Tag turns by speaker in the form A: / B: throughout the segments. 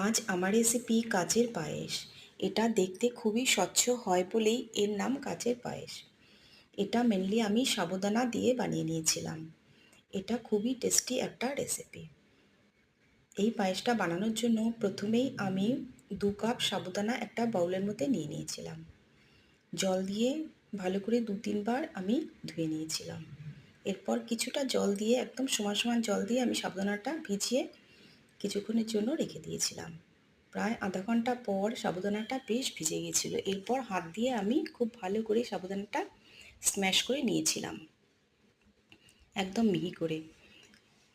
A: আজ আমার রেসিপি কাচের পায়েস। এটা দেখতে খুবই স্বচ্ছ হয় বলেই এর নাম কাচের পায়েস। এটা মেনলি আমি সাবুদানা দিয়ে বানিয়ে নিয়েছিলাম। এটা খুবই টেস্টি একটা রেসিপি। এই পায়েসটা বানানোর জন্য প্রথমেই আমি 2 কাপ সাবুদানা একটা বাউলের মধ্যে নিয়ে নিয়েছিলাম। জল দিয়ে ভালো করে 2-3 বার আমি ধুয়ে নিয়েছিলাম। এরপর কিছুটা জল দিয়ে একদম সমান সমান জল দিয়ে আমি সাবুদানাটা ভিজিয়ে কিছুক্ষণের জন্য রেখে দিয়েছিলাম। প্রায় আধা ঘন্টা পর সাবুদানাটা বেশ ভিজে গিয়েছিল। এরপর হাত দিয়ে আমি খুব ভালো করে সাবুদানাটা স্ম্যাশ করে নিয়েছিলাম, একদম মিহি করে।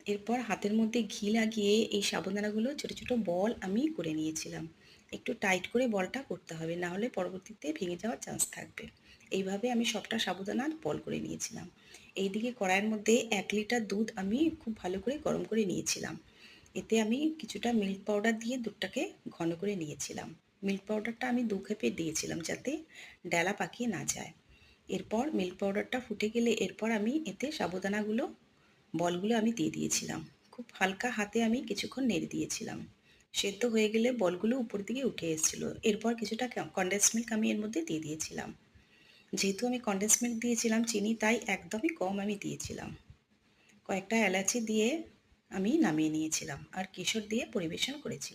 A: এরপর হাতের মধ্যে ঘি লাগিয়ে এই সাবুদানাগুলো ছোটো ছোটো বল আমি করে নিয়েছিলাম। একটু টাইট করে বলটা করতে হবে, না হলে পরবর্তীতে ভেঙে যাওয়ার চান্স থাকবে। এইভাবে আমি সবটা সাবুদানার বল করে নিয়েছিলাম। এইদিকে কড়াইয়ের মধ্যে 1 লিটার দুধ আমি খুব ভালো করে গরম করে নিয়েছিলাম। এতে আমি কিছুটা মিল্ক পাউডার দিয়ে দুধটাকে ঘন করে নিয়েছিলাম। মিল্ক পাউডারটা আমি 2 খেপে দিয়েছিলাম যাতে ডালা পাকিয়ে না যায়। এরপর মিল্ক পাউডারটা ফুটে গেলে এরপর আমি এতে সাবুদানাগুলো বলগুলো আমি দিয়ে দিয়েছিলাম। খুব হালকা হাতে আমি কিছুক্ষণ নেড়ে দিয়েছিলাম। সেদ্ধ হয়ে গেলে বলগুলো উপর দিকে উঠে এসেছিল। এরপর কিছুটা কনডেন্স মিল্ক আমি এর মধ্যে দিয়ে দিয়েছিলাম। যেহেতু আমি কনডেন্স মিল্ক দিয়েছিলাম চিনি তাই একদমই কম আমি দিয়েছিলাম। কয়েকটা এলাচি দিয়ে আমি নামিয়ে নিয়েছিলাম আর কেশর দিয়ে পরিবেশন করেছিলাম।